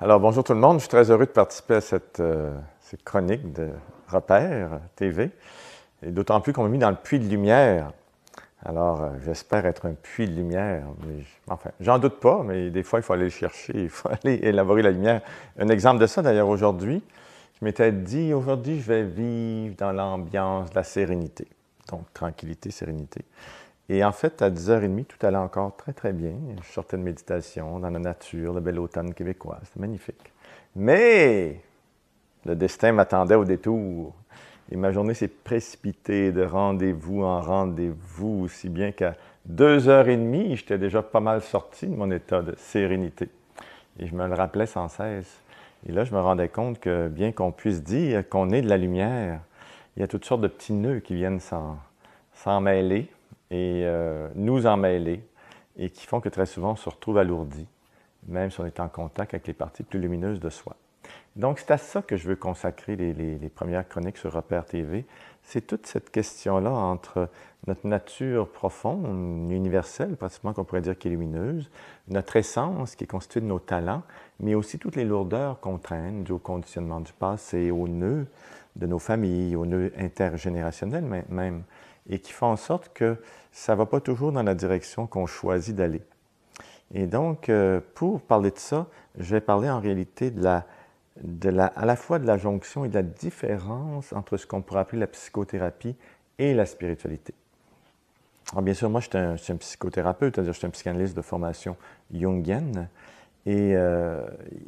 Alors, bonjour tout le monde. Je suis très heureux de participer à cette chronique de Repères TV. Et d'autant plus qu'on m'a mis dans le puits de lumière. Alors, j'espère être un puits de lumière. Mais, enfin, j'en doute pas, mais des fois, il faut aller le chercher. Il faut aller élaborer la lumière. Un exemple de ça, d'ailleurs, aujourd'hui, je m'étais dit, aujourd'hui, je vais vivre dans l'ambiance de la sérénité. Donc, tranquillité, sérénité. Et en fait, à 10h30, tout allait encore très, très bien. Je sortais de méditation dans la nature, le bel automne québécois. C'était magnifique. Mais le destin m'attendait au détour. Et ma journée s'est précipitée de rendez-vous en rendez-vous, si bien qu'à 2h30, j'étais déjà pas mal sorti de mon état de sérénité. Et je me le rappelais sans cesse. Et là, je me rendais compte que bien qu'on puisse dire qu'on est de la lumière, il y a toutes sortes de petits nœuds qui viennent s'en mêler et nous en mêler, et qui font que très souvent on se retrouve alourdi, même si on est en contact avec les parties plus lumineuses de soi. Donc, c'est à ça que je veux consacrer les premières chroniques sur Repères TV. C'est toute cette question-là entre notre nature profonde, universelle, pratiquement qu'on pourrait dire qui est lumineuse, notre essence qui est constituée de nos talents, mais aussi toutes les lourdeurs qu'on traîne dues au conditionnement du passé, aux nœuds de nos familles, aux nœuds intergénérationnels même, et qui font en sorte que ça ne va pas toujours dans la direction qu'on choisit d'aller. Et donc, pour parler de ça, je vais parler en réalité à la fois de la jonction et de la différence entre ce qu'on pourrait appeler la psychothérapie et la spiritualité. Alors bien sûr, moi, je suis un psychothérapeute, c'est-à-dire je suis un psychanalyste de formation jungienne. Et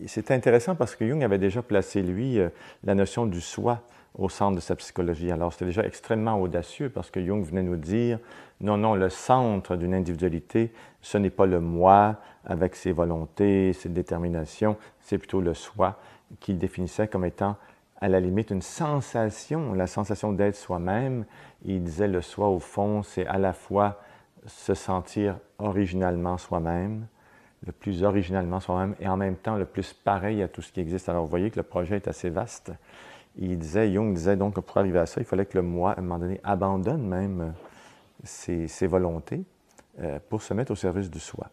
c'est intéressant parce que Jung avait déjà placé, lui, la notion du soi au centre de sa psychologie. Alors, c'était déjà extrêmement audacieux parce que Jung venait nous dire non, non, le centre d'une individualité, ce n'est pas le moi avec ses volontés, ses déterminations, c'est plutôt le soi qu'il définissait comme étant à la limite une sensation, la sensation d'être soi-même. Il disait le soi, au fond, c'est à la fois se sentir originalement soi-même, le plus originalement soi-même, et en même temps le plus pareil à tout ce qui existe. Alors, vous voyez que le projet est assez vaste. Jung disait donc que pour arriver à ça, il fallait que le moi, à un moment donné, abandonne même ses volontés pour se mettre au service du soi.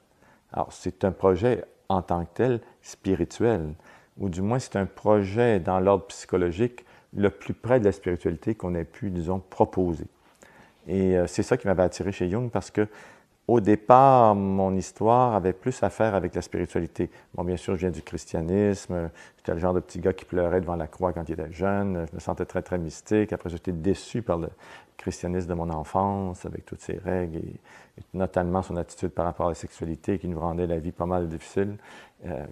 Alors, c'est un projet en tant que tel spirituel, ou du moins c'est un projet dans l'ordre psychologique le plus près de la spiritualité qu'on ait pu, disons, proposer. Et c'est ça qui m'avait attiré chez Jung parce que au départ, mon histoire avait plus à faire avec la spiritualité. Bon, bien sûr, je viens du christianisme. J'étais le genre de petit gars qui pleurait devant la croix quand il était jeune. Je me sentais très, très mystique. Après, j'étais déçu par le christianisme de mon enfance, avec toutes ses règles, et notamment son attitude par rapport à la sexualité qui nous rendait la vie pas mal difficile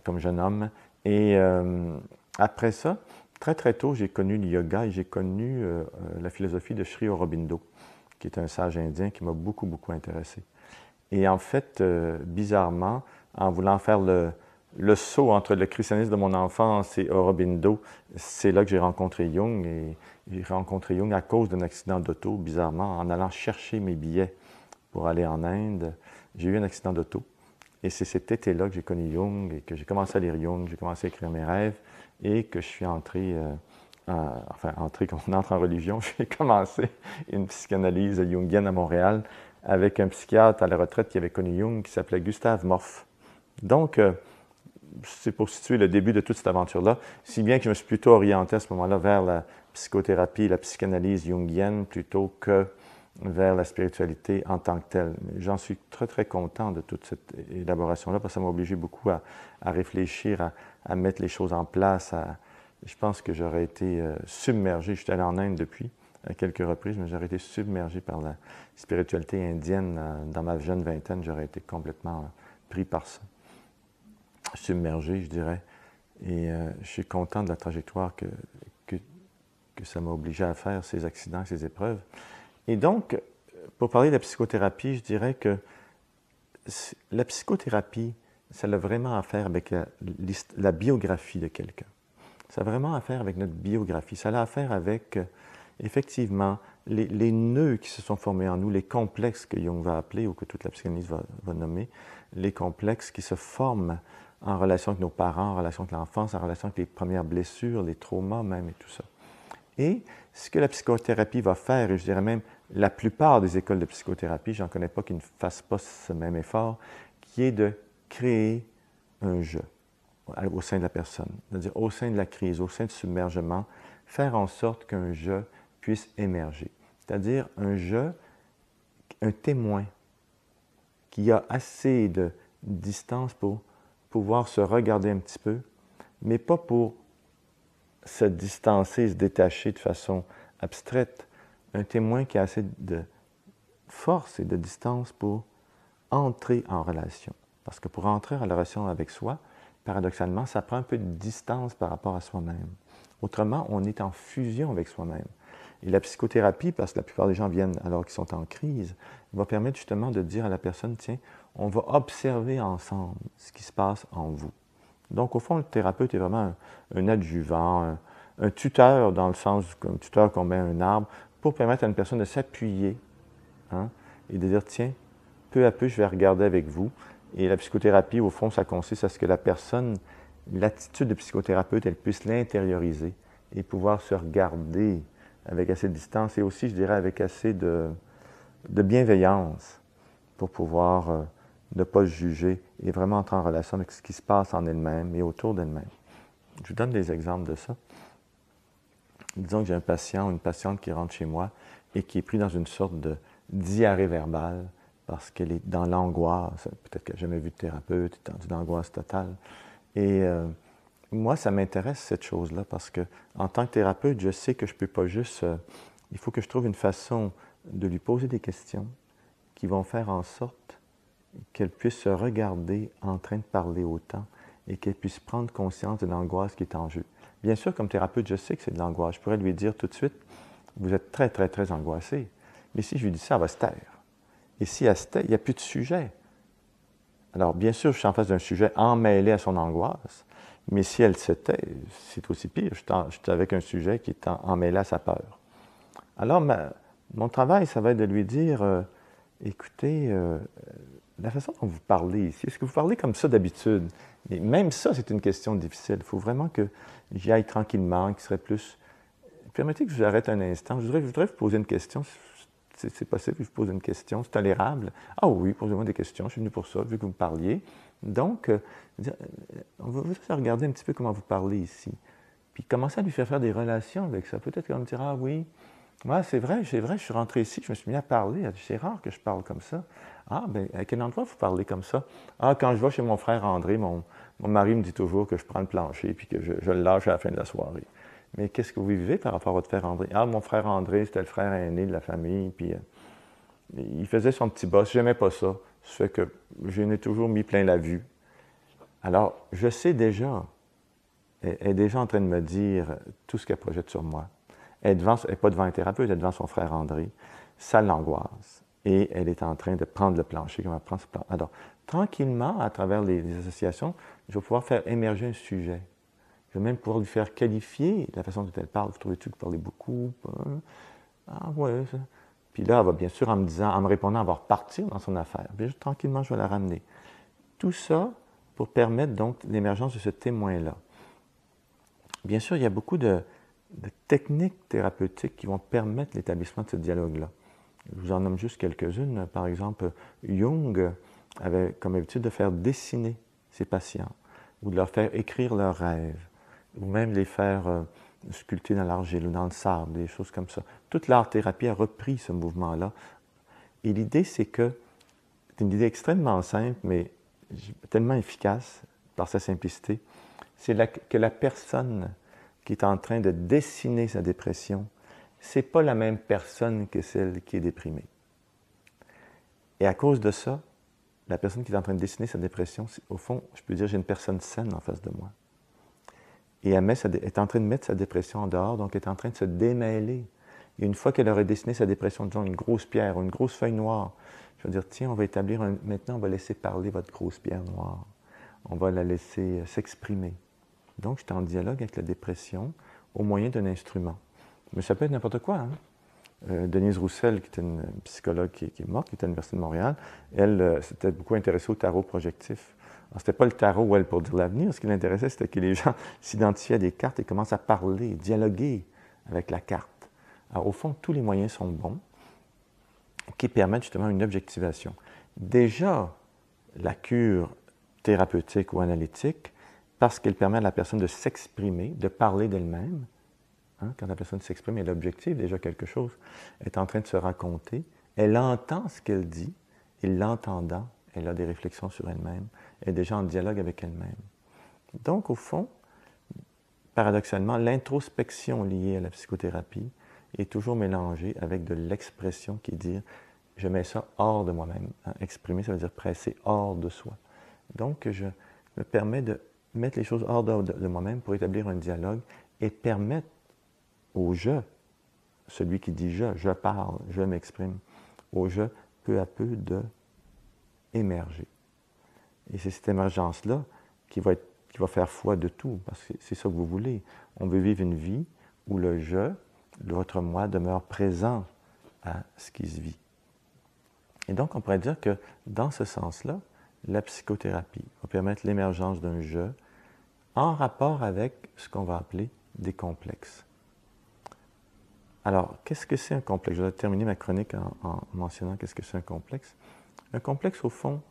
comme jeune homme. Et après ça, très, très tôt, j'ai connu le yoga et j'ai connu la philosophie de Sri Aurobindo, qui est un sage indien qui m'a beaucoup, beaucoup intéressé. Et en fait, bizarrement, en voulant faire le saut entre le christianisme de mon enfance et Aurobindo, c'est là que j'ai rencontré Jung. Et j'ai rencontré Jung à cause d'un accident d'auto, bizarrement, en allant chercher mes billets pour aller en Inde. J'ai eu un accident d'auto. Et c'est cet été-là que j'ai connu Jung et que j'ai commencé à lire Jung, j'ai commencé à écrire mes rêves et que je suis entré, quand on entre en religion, j'ai commencé une psychanalyse jungienne à Montréal avec un psychiatre à la retraite qui avait connu Jung, qui s'appelait Gustave Morph. Donc, c'est pour situer le début de toute cette aventure-là, si bien que je me suis plutôt orienté à ce moment-là vers la psychothérapie, la psychanalyse jungienne, plutôt que vers la spiritualité en tant que telle. J'en suis très, très content de toute cette élaboration-là, parce que ça m'a obligé beaucoup à réfléchir, à mettre les choses en place. Je pense que j'aurais été submergé. Je suis allé en Inde depuis, à quelques reprises, mais j'aurais été submergé par la spiritualité indienne dans ma jeune vingtaine. J'aurais été complètement pris par ça. Submergé, je dirais. Et je suis content de la trajectoire que ça m'a obligé à faire, ces accidents, ces épreuves. Et donc, pour parler de la psychothérapie, je dirais que la psychothérapie, ça a vraiment à faire avec la biographie de quelqu'un. Ça a vraiment à faire avec notre biographie. Ça a à faire avec, effectivement, les nœuds qui se sont formés en nous, les complexes que Jung va appeler, ou que toute la psychanalyse va nommer, les complexes qui se forment en relation avec nos parents, en relation avec l'enfance, en relation avec les premières blessures, les traumas même et tout ça. Et ce que la psychothérapie va faire, et je dirais même la plupart des écoles de psychothérapie, j'en connais pas qui ne fassent pas ce même effort, qui est de créer un je. au sein de la personne, c'est-à-dire au sein de la crise, au sein du submergement, faire en sorte qu'un je puisse émerger. C'est-à-dire un je, un témoin qui a assez de distance pour pouvoir se regarder un petit peu, mais pas pour se distancer, se détacher de façon abstraite. Un témoin qui a assez de force et de distance pour entrer en relation. Parce que pour entrer en relation avec soi, paradoxalement, ça prend un peu de distance par rapport à soi-même. Autrement, on est en fusion avec soi-même. Et la psychothérapie, parce que la plupart des gens viennent alors qu'ils sont en crise, va permettre justement de dire à la personne, tiens, on va observer ensemble ce qui se passe en vous. Donc, au fond, le thérapeute est vraiment un adjuvant, un tuteur, dans le sens d'un tuteur qu'on met à un arbre, pour permettre à une personne de s'appuyer et de dire, tiens, peu à peu, je vais regarder avec vous. Et la psychothérapie, au fond, ça consiste à ce que la personne, l'attitude de psychothérapeute, elle puisse l'intérioriser et pouvoir se regarder avec assez de distance et aussi, je dirais, avec assez de bienveillance pour pouvoir ne pas se juger et vraiment entrer en relation avec ce qui se passe en elle-même et autour d'elle-même. Je vous donne des exemples de ça. Disons que j'ai un patient ou une patiente qui rentre chez moi et qui est pris dans une sorte de diarrhée verbale parce qu'elle est dans l'angoisse, peut-être qu'elle n'a jamais vu de thérapeute, elle est dans une angoisse totale. Et moi, ça m'intéresse cette chose-là parce que en tant que thérapeute, je sais que je ne peux pas juste... il faut que je trouve une façon de lui poser des questions qui vont faire en sorte qu'elle puisse se regarder en train de parler autant et qu'elle puisse prendre conscience de l'angoisse qui est en jeu. Bien sûr, comme thérapeute, je sais que c'est de l'angoisse. Je pourrais lui dire tout de suite, vous êtes très, très, très angoissé. Mais si je lui dis ça, elle va se taire. Et si elle se tait, il n'y a plus de sujet. Alors, bien sûr, je suis en face d'un sujet emmêlé à son angoisse, mais si elle se tait, c'est aussi pire. Je suis avec un sujet qui est emmêlé à sa peur. Alors, mon travail, ça va être de lui dire, écoutez, la façon dont vous parlez ici, est-ce que vous parlez comme ça d'habitude? Et même ça, c'est une question difficile. Il faut vraiment que j'y aille tranquillement, qu'il serait plus... Permettez que je vous arrête un instant. Je voudrais vous poser une question. C'est possible que je vous pose une question. C'est tolérable. Ah oui, posez-moi des questions. Je suis venu pour ça, vu que vous me parliez. Donc, on va juste regarder un petit peu comment vous parlez ici. Puis commencer à lui faire des relations avec ça. Peut-être qu'on me dira, ah oui, ouais, c'est vrai, je suis rentré ici, je me suis mis à parler. C'est rare que je parle comme ça. Ah, bien, à quel endroit vous parlez comme ça? Ah, quand je vais chez mon frère André, mon mari me dit toujours que je prends le plancher et que je le lâche à la fin de la soirée. Mais qu'est-ce que vous vivez par rapport à votre frère André? Ah, mon frère André, c'était le frère aîné de la famille, puis il faisait son petit boss. J'aimais pas ça. Ça fait que je n'ai toujours mis plein la vue. Alors, je sais déjà, elle est déjà en train de me dire tout ce qu'elle projette sur moi. Elle n'est pas devant un thérapeute, elle est devant son frère André. Ça l'angoisse. Et elle est en train de prendre le plancher, comme elle prend ce plan. Alors, tranquillement, à travers les associations, je vais pouvoir faire émerger un sujet. Je vais même pouvoir lui faire qualifier la façon dont elle parle. Vous trouvez-tu que vous parlez beaucoup? Ah ouais, ça. Puis là, elle va bien sûr, en me répondant, elle va repartir dans son affaire. Bien, tranquillement, je vais la ramener. Tout ça pour permettre donc l'émergence de ce témoin-là. Bien sûr, il y a beaucoup de techniques thérapeutiques qui vont permettre l'établissement de ce dialogue-là. Je vous en nomme juste quelques-unes. Par exemple, Jung avait comme habitude de faire dessiner ses patients ou de leur faire écrire leurs rêves ou même les faire sculpter dans l'argile ou dans le sable, des choses comme ça. Toute l'art-thérapie a repris ce mouvement-là. Et l'idée, c'est que, c'est une idée extrêmement simple, mais tellement efficace par sa simplicité, c'est que la personne qui est en train de dessiner sa dépression, c'est pas la même personne que celle qui est déprimée. Et à cause de ça, la personne qui est en train de dessiner sa dépression, au fond, je peux dire, j'ai une personne saine en face de moi. Et elle est en train de mettre sa dépression en dehors, donc elle est en train de se démêler. Et une fois qu'elle aurait dessiné sa dépression, disons une grosse pierre ou une grosse feuille noire, je vais dire, tiens, on va établir maintenant, on va laisser parler votre grosse pierre noire. On va la laisser s'exprimer. Donc, j'étais en dialogue avec la dépression au moyen d'un instrument. Mais ça peut être n'importe quoi. Denise Roussel, qui était une psychologue qui est morte, qui était à l'Université de Montréal, elle s'était beaucoup intéressée au tarot projectif. Ce n'était pas le tarot, elle, pour dire l'avenir. Ce qui l'intéressait, c'était que les gens s'identifiaient à des cartes et commencent à parler, dialoguer avec la carte. Alors, au fond, tous les moyens sont bons, qui permettent justement une objectivation. Déjà, la cure thérapeutique ou analytique parce qu'elle permet à la personne de s'exprimer, de parler d'elle-même. Hein, quand la personne s'exprime, elle objective déjà quelque chose, elle est en train de se raconter, elle entend ce qu'elle dit, et l'entendant, elle a des réflexions sur elle-même, elle est déjà en dialogue avec elle-même. Donc, au fond, paradoxalement, l'introspection liée à la psychothérapie est toujours mélangée avec de l'expression qui est dire « je mets ça hors de moi-même ». Hein, exprimer, ça veut dire presser hors de soi. Donc, je me permets de mettre les choses hors de moi-même pour établir un dialogue et permettre au « je », celui qui dit « je parle, je m'exprime », au « je » peu à peu de émerger. Et c'est cette émergence-là qui va faire foi de tout, parce que c'est ça que vous voulez. On veut vivre une vie où le « je », votre « moi » demeure présent à ce qui se vit. Et donc, on pourrait dire que dans ce sens-là, la psychothérapie va permettre l'émergence d'un « je » en rapport avec ce qu'on va appeler des complexes. Alors, qu'est-ce que c'est un complexe? Je vais terminer ma chronique en mentionnant qu'est-ce que c'est un complexe. Un complexe, au fond,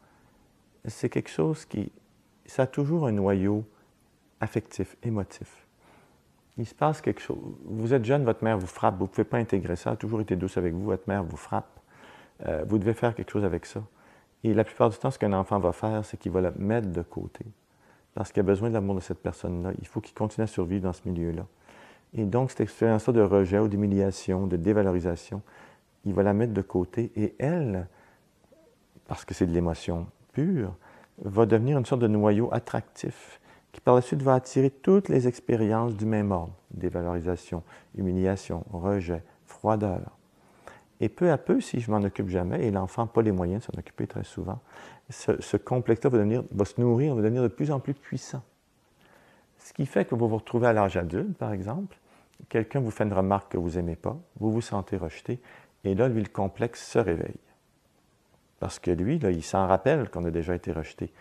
c'est quelque chose ça a toujours un noyau affectif, émotif. Il se passe quelque chose. Vous êtes jeune, votre mère vous frappe, vous ne pouvez pas intégrer ça, elle a toujours été douce avec vous, votre mère vous frappe. Vous devez faire quelque chose avec ça. Et la plupart du temps, ce qu'un enfant va faire, c'est qu'il va la mettre de côté. Parce qu'il a besoin de l'amour de cette personne-là. Il faut qu'il continue à survivre dans ce milieu-là. Et donc, cette expérience-là de rejet ou d'humiliation, de dévalorisation, il va la mettre de côté. Et elle, parce que c'est de l'émotion pure, va devenir une sorte de noyau attractif qui, par la suite, va attirer toutes les expériences du même ordre. Dévalorisation, humiliation, rejet, froideur. Et peu à peu, si je m'en occupe jamais, et l'enfant n'a pas les moyens de s'en occuper très souvent, ce complexe-là va se nourrir, va devenir de plus en plus puissant. Ce qui fait que vous vous retrouvez à l'âge adulte, par exemple, quelqu'un vous fait une remarque que vous n'aimez pas, vous vous sentez rejeté, et là, lui, le complexe se réveille. Parce que lui, là, il s'en rappelle qu'on a déjà été rejeté.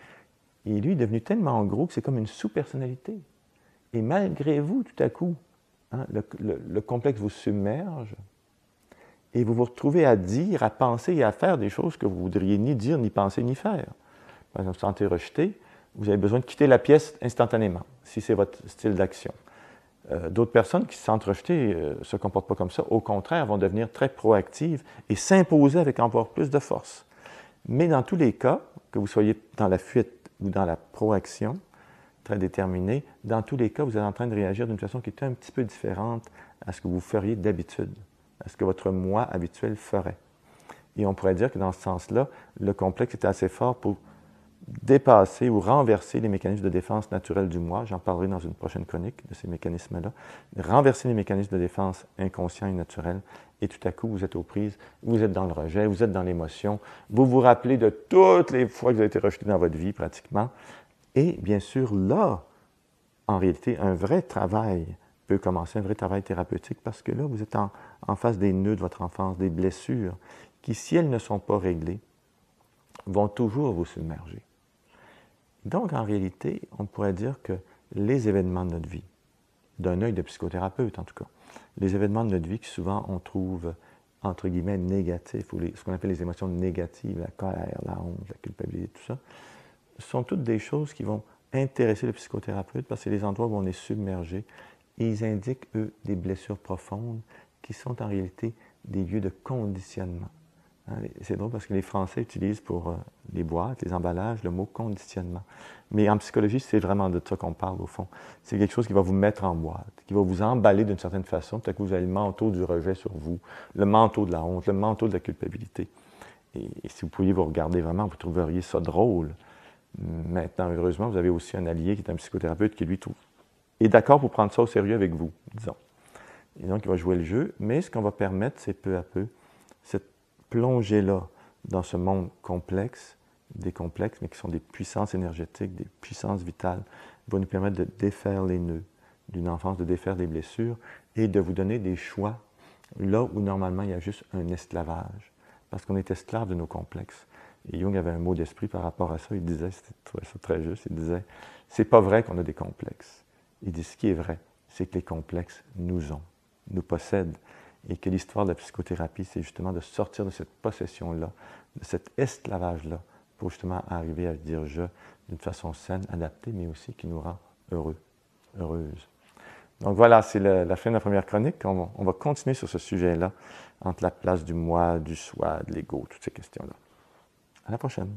Et lui, il est devenu tellement gros que c'est comme une sous-personnalité. Et malgré vous, tout à coup, hein, le complexe vous submerge, et vous vous retrouvez à dire, à penser et à faire des choses que vous ne voudriez ni dire, ni penser, ni faire. Par exemple, vous vous sentez rejeté, vous avez besoin de quitter la pièce instantanément, si c'est votre style d'action. D'autres personnes qui se sentent rejetées ne se comportent pas comme ça. Au contraire, vont devenir très proactives et s'imposer avec encore plus de force. Mais dans tous les cas, que vous soyez dans la fuite ou dans la proaction, très déterminée, dans tous les cas, vous êtes en train de réagir d'une façon qui est un petit peu différente à ce que vous feriez d'habitude, à ce que votre moi habituel ferait. Et on pourrait dire que dans ce sens-là, le complexe est assez fort pour dépasser ou renverser les mécanismes de défense naturels du moi. J'en parlerai dans une prochaine chronique de ces mécanismes-là. Renverser les mécanismes de défense inconscients et naturels, et tout à coup, vous êtes aux prises, vous êtes dans le rejet, vous êtes dans l'émotion, vous vous rappelez de toutes les fois que vous avez été rejeté dans votre vie, pratiquement. Et bien sûr, là, en réalité, un vrai travail peut commencer, un vrai travail thérapeutique, parce que là, vous êtes en face des nœuds de votre enfance, des blessures, qui, si elles ne sont pas réglées, vont toujours vous submerger. Donc, en réalité, on pourrait dire que les événements de notre vie, d'un œil de psychothérapeute en tout cas, les événements de notre vie qui souvent on trouve, entre guillemets, négatifs, ou ce qu'on appelle les émotions négatives, la colère, la honte, la culpabilité, tout ça, sont toutes des choses qui vont intéresser le psychothérapeute parce que c'est les endroits où on est submergé et ils indiquent, eux, des blessures profondes qui sont en réalité des lieux de conditionnement. C'est drôle parce que les Français utilisent pour les boîtes, les emballages, le mot conditionnement. Mais en psychologie, c'est vraiment de ça qu'on parle au fond. C'est quelque chose qui va vous mettre en boîte, qui va vous emballer d'une certaine façon. Tout à coup, vous avez le manteau du rejet sur vous, le manteau de la honte, le manteau de la culpabilité. Et si vous pouviez vous regarder vraiment, vous trouveriez ça drôle. Maintenant, heureusement, vous avez aussi un allié qui est un psychothérapeute qui, lui, est d'accord pour prendre ça au sérieux avec vous, disons. Et donc, il va jouer le jeu, mais ce qu'on va permettre, c'est peu à peu cette plongée-là dans ce monde complexe, des complexes, mais qui sont des puissances énergétiques, des puissances vitales, va nous permettre de défaire les nœuds d'une enfance, de défaire des blessures et de vous donner des choix là où normalement il y a juste un esclavage, parce qu'on est esclave de nos complexes. Et Jung avait un mot d'esprit par rapport à ça, il disait, c'était très juste, il disait, c'est pas vrai qu'on a des complexes. Il dit, ce qui est vrai, c'est que les complexes nous ont, nous possèdent, et que l'histoire de la psychothérapie, c'est justement de sortir de cette possession-là, de cet esclavage-là, pour justement arriver à dire « je » d'une façon saine, adaptée, mais aussi qui nous rend heureux, heureuse. Donc voilà, c'est la fin de la première chronique. On va continuer sur ce sujet-là, entre la place du moi, du soi, de l'ego, toutes ces questions-là. À la prochaine.